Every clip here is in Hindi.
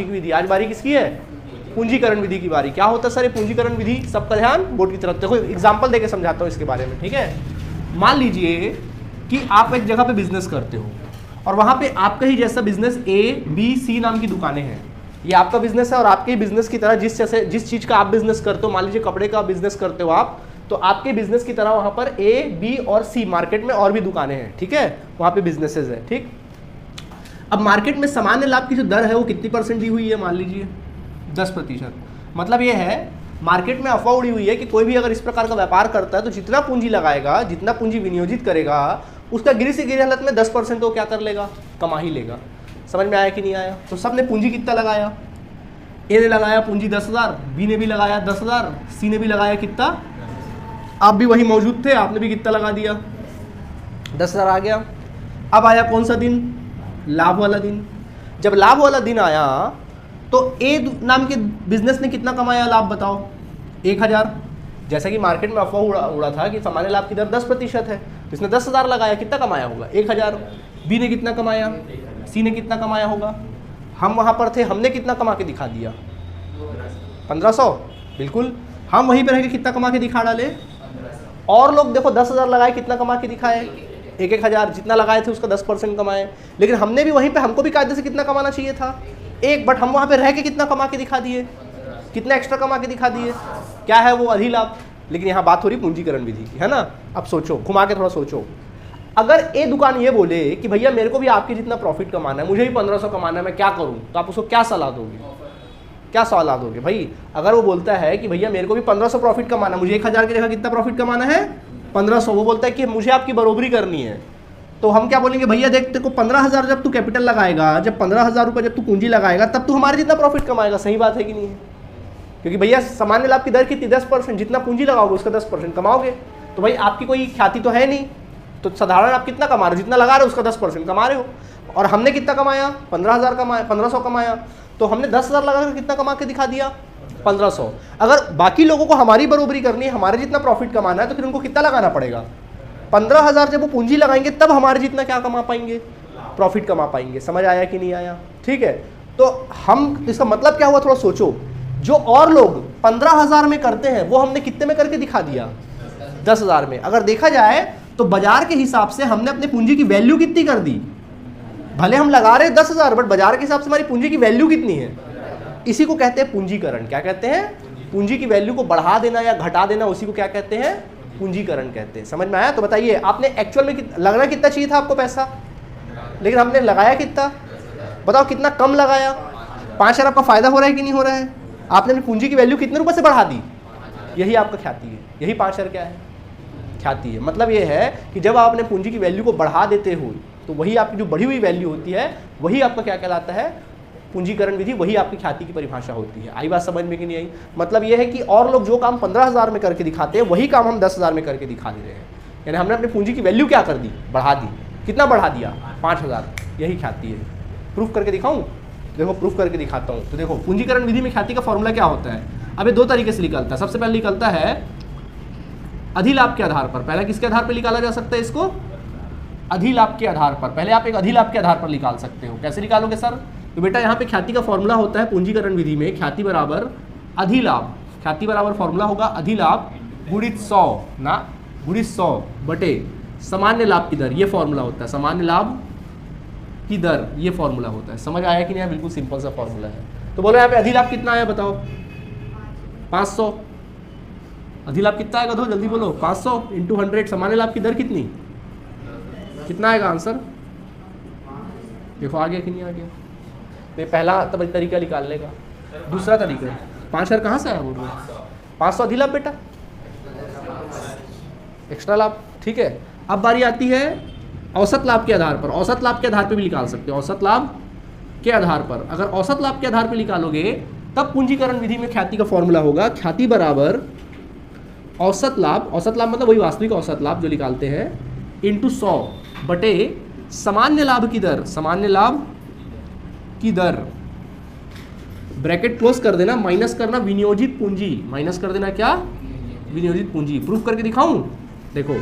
विधि। आज बारी किसकी है? पूंजीकरण विधि की बारी। क्या होता है सर ये पूंजीकरण विधि? सबका ध्यान बोर्ड की तरफ। देखो एग्जांपल देके समझाता हूँ इसके बारे में, ठीक है। मान लीजिए कि आप एक जगह पे बिजनेस करते हो और वहां पे आपका ही जैसा बिजनेस ABC नाम की दुकानें हैं। ये आपका बिजनेस है और आपके बिजनेस की तरह जिस चीज का आप बिजनेस करते हो, मान लीजिए कपड़े का बिजनेस करते हो आप, तो आपके बिजनेस की तरह वहां पर A, B और C मार्केट में और भी दुकानें हैं, ठीक है, वहां पे बिजनेसेस है, ठीक। अब मार्केट में सामान्य लाभ की जो दर है वो कितनी परसेंट दी हुई है? मान लीजिए 10%। मतलब ये है मार्केट में अफवाह उड़ी हुई है कि कोई भी अगर इस प्रकार का व्यापार करता है तो जितना पूंजी लगाएगा, जितना पूंजी विनियोजित करेगा, उसका गिरी से गिरी हालत में 10% तो क्या कर लेगा? कमा ही लेगा। समझ में आया कि नहीं आया? तो सबने पूंजी कितना लगाया? ए ने लगाया पूंजी 10,000, बी ने भी लगाया 10,000, सी ने भी लगाया कितना? आप भी वही मौजूद थे, आपने भी कितना लगा दिया? 10,000 आ गया। अब आया कौन सा दिन? लाभ वाला दिन। जब लाभ वाला दिन आया तो ए नाम के बिजनेस ने कितना कमाया लाभ? बताओ। 1,000। जैसा कि मार्केट में अफवाह उड़ा था कि सामान्य लाभ की दर 10% है, इसने 10,000 लगाया, कितना कमाया होगा? 1,000। बी ने कितना कमाया? सी ने कितना कमाया होगा? हम वहां पर थे, हमने कितना कमा के दिखा दिया? 1500। बिल्कुल, हम वहीं पर रह के कितना कमा के दिखा डाले? और लोग देखो 10,000 लगाए, कितना कमा के दिखाए? 1,000। जितना लगाए थे उसका 10% कमाए। लेकिन हमने भी वहीं पे, हमको भी कायदे से कितना कमाना चाहिए था? 1, बट हम वहाँ पे रह के कितना कमा के दिखा दिए? कितना एक्स्ट्रा कमा के दिखा दिए? क्या है वो? अधिलाभ। लेकिन यहाँ बात हो रही पूंजीकरण विधि की, है ना। अब सोचो, घुमा के थोड़ा सोचो, अगर ए दुकान ये बोले कि भैया मेरे को भी आपके जितना प्रॉफिट कमाना है, मुझे भी 1500 कमाना है, मैं क्या करूँ? तो आप उसको क्या सलाह दोगे? क्या सलाह दोगे भाई? अगर वो बोलता है कि भैया मेरे को भी 1500 प्रॉफिट कमाना है, मुझे 1,000 की जगह कितना प्रॉफिट कमाना है? 1500। वो बोलता है कि मुझे आपकी बरोबरी करनी है, तो हम क्या बोलेंगे? भैया देख, तेरे को 15,000 जब तू कैपिटल लगाएगा, जब 15,000 रुपये जब तू पूंजी लगाएगा, तब तू हमारे जितना प्रॉफिट कमाएगा। सही बात है कि नहीं है? क्योंकि भैया सामान्य लाभ की दर कितनी? 10%। जितना पूंजी लगाओगे उसका 10% कमाओगे। तो भाई आपकी कोई ख्याति तो है नहीं, तो साधारण आप कितना कमा रहे हो? जितना लगा रहे हो उसका 10% कमा रहे हो। और हमने कितना कमाया? 15,000 कमाया, 1500 कमाया। तो हमने 10,000 लगाकर कितना कमा के दिखा दिया? 1500। अगर बाकी लोगों को हमारी बरोबरी करनी है, हमारे जितना प्रॉफिट कमाना है, तो फिर उनको कितना लगाना पड़ेगा? 15,000। जब वो पूंजी लगाएंगे तब हमारे जितना क्या कमा पाएंगे? प्रॉफिट कमा पाएंगे। समझ आया कि नहीं आया? ठीक है। तो हम, इसका मतलब क्या हुआ? थोड़ा सोचो, जो और लोग 15,000 में करते हैं वो हमने कितने में करके दिखा दिया? 10,000 में। अगर देखा जाए तो बाजार के हिसाब से हमने अपनी पूंजी की वैल्यू कितनी कर दी? भले हम लगा रहे 10,000, बट बाजार के हिसाब से हमारी पूंजी की वैल्यू कितनी है? इसी को कहते हैं पूंजीकरण। क्या कहते हैं? पूंजी की वैल्यू को बढ़ा देना या घटा देना, उसी को क्या कहते हैं? पूंजीकरण कहते हैं। समझ में आया? तो बताइए, आपने एक्चुअल में लगना कितना चाहिए था आपको पैसा, लेकिन हमने लगाया कितना? बताओ कितना कम लगाया? 5,000 आपका फायदा हो रहा है कि नहीं हो रहा है? आपने अपनी पूंजी की वैल्यू कितने रुपए से बढ़ा दी? यही आपका ख्याति है। यही 5,000 क्या है? ख्याति है। मतलब ये है कि जब आप अपने पूंजी की वैल्यू को बढ़ा देते हो तो वही आपकी जो बढ़ी हुई वैल्यू होती है वही आपका क्या कहलाता है? पूंजीकरण विधि। वही आपकी ख्याति की परिभाषा होती है। आई बात समझ में कि नहीं आई? मतलब ये है कि और लोग जो काम 15,000 में करके दिखाते हैं वही काम हम 10,000 में करके दिखा दे रहे हैं। यानी हमने अपनी पूंजी की वैल्यू क्या कर दी? बढ़ा दी। कितना बढ़ा दिया? 5,000। यही ख्याति है। प्रूफ करके दिखाऊं? देखो प्रूफ करके दिखाता हूँ। तो देखो पूंजीकरण विधि में ख्याति का फॉर्मूला क्या होता है? अब ये 2 तरीके से निकलता है। सबसे पहले निकलता है अधिलाभ के आधार पर। पहले किसके आधार पर निकाला जा सकता है इसको? अधिलाभ के आधार पर। पहले आप एक अधिलाभ के आधार पर निकाल सकते हो। कैसे निकालोगे सर? तो बेटा यहाँ पे ख्याति का फॉर्मूला होता है पूंजीकरण विधि में, ख्याति बराबर अधिलाभ। ख्याति बराबर फॉर्मूला होगा अधिलाभ गुणित 100 ना, गुणित 100 बटे सामान्य लाभ की दर। ये फॉर्मूला होता है सामान्य लाभ की दर, ये फॉर्मूला होता है। समझ आया कि नहीं? बिल्कुल सिंपल सा फॉर्मूला है। तो बोलो यहाँ पे अधिलाभ कितना आया बताओ? 500। अधिलाभ कितना आएगा? दो जल्दी बोलो। 500 इंटू 100। सामान्य लाभ की दर कितनी? कितना आएगा आंसर? देखो आ गया कि नहीं आ गया? तो पहला तरीका निकालने का। दूसरा तरीका 5,000 कहाँ से आया? बोल रहे 500 अधिलाभ बेटा, एक्स्ट्रा लाभ। ठीक है। अब बारी आती है औसत लाभ के आधार पर। औसत लाभ के आधार पर भी निकाल सकते हो। औसत लाभ के आधार पर, अगर औसत लाभ के आधार पर निकालोगे तब पूंजीकरण विधि में ख्याति का फॉर्मूला होगा ख्याति बराबर औसत लाभ। औसत लाभ मतलब वही वास्तविक औसत लाभ जो निकालते हैं, इंटू 100 बटे सामान्य लाभ की दर। सामान्य लाभ की दर ब्रैकेट क्लोज कर देना, माइनस करना विनियोजित पूंजी। माइनस कर देना क्या? विनियोजित पूंजी। प्रूफ करके दिखाऊं? देखो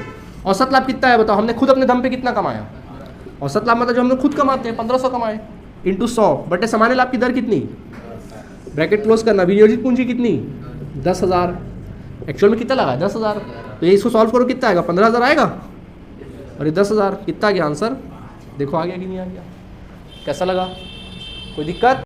औसत लाभ कितना है बताओ? हमने खुद अपने दम पे कितना कमाया? औसत लाभ मतलब जो हम लोग खुद कमाते हैं 1500 कमाए इंटू 100 बटे सामान्य लाभ की दर कितनी ब्रैकेट क्लोज करना। विनियोजित पूंजी कितनी 10,000, एक्चुअल में कितना लगा है 10,000, तो ये इसको सॉल्व करो कितना आएगा 15,000 आएगा और ये 10,000, कितना आ गया आंसर, देखो आ गया कि नहीं आ गया, कैसा लगा, कोई दिक्कत।